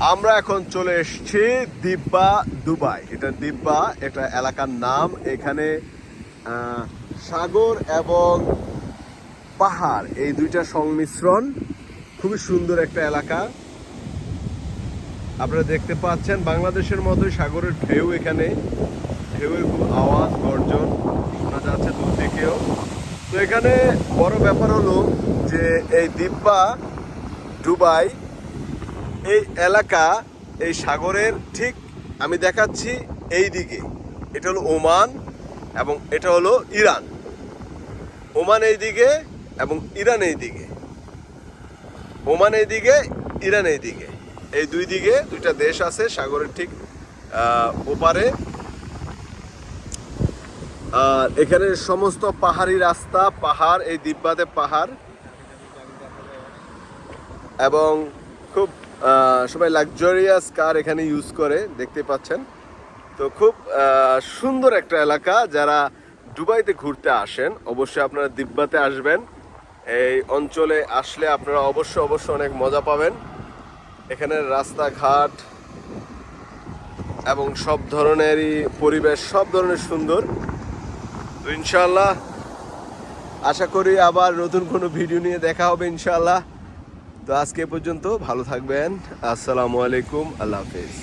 আমরা এখন চলে এসেছি দিব্যা দুবাই। এটা দিব্যা একটা এলাকার নাম। এখানে সাগর এবং পাহাড় এই দুইটা সংমিশ্রণ, খুবই সুন্দর একটা এলাকা। আপনারা দেখতে পাচ্ছেন বাংলাদেশের মতোই সাগরের ঢেউ। এখানে ঢেউয়ের খুব আওয়াজ গর্জন শোনা যাচ্ছে দূর থেকেও। তো এখানে বড় ব্যাপার হলো যে এই দিব্যা দুবাই এই এলাকা এই সাগরের ঠিক আমি দেখাচ্ছি এই দিকে, এটা হলো ওমান এবং এটা হলো ইরান। ওমান এই দিকে এবং ইরান এই দিকে। ওমান এই দিকে, ইরান এই দিকে, এই দুই দিকে দুইটা দেশ আছে সাগরের ঠিক ওপারে। আর এখানে সমস্ত পাহাড়ি রাস্তা, পাহাড়, এই দিব্যাতে পাহাড়, এবং খুব সবাই লাক্সারিয়াস কার এখানে ইউজ করে দেখতে পাচ্ছেন। তো খুব সুন্দর একটা এলাকা। যারা দুবাইতে ঘুরতে আসেন অবশ্যই আপনারা দিব্যাতে আসবেন। এই অঞ্চলে আসলে আপনারা অবশ্যই অনেক মজা পাবেন। এখানের রাস্তাঘাট এবং সব ধরনেরই পরিবেশ, সব ধরনের সুন্দর। তো ইনশাআল্লাহ আশা করি আবার নতুন কোনো ভিডিও নিয়ে দেখা হবে ইনশাআল্লাহ। তো আজকে পর্যন্ত ভালো থাকবেন। আসসালামু আলাইকুম, আল্লাহ হাফেজ।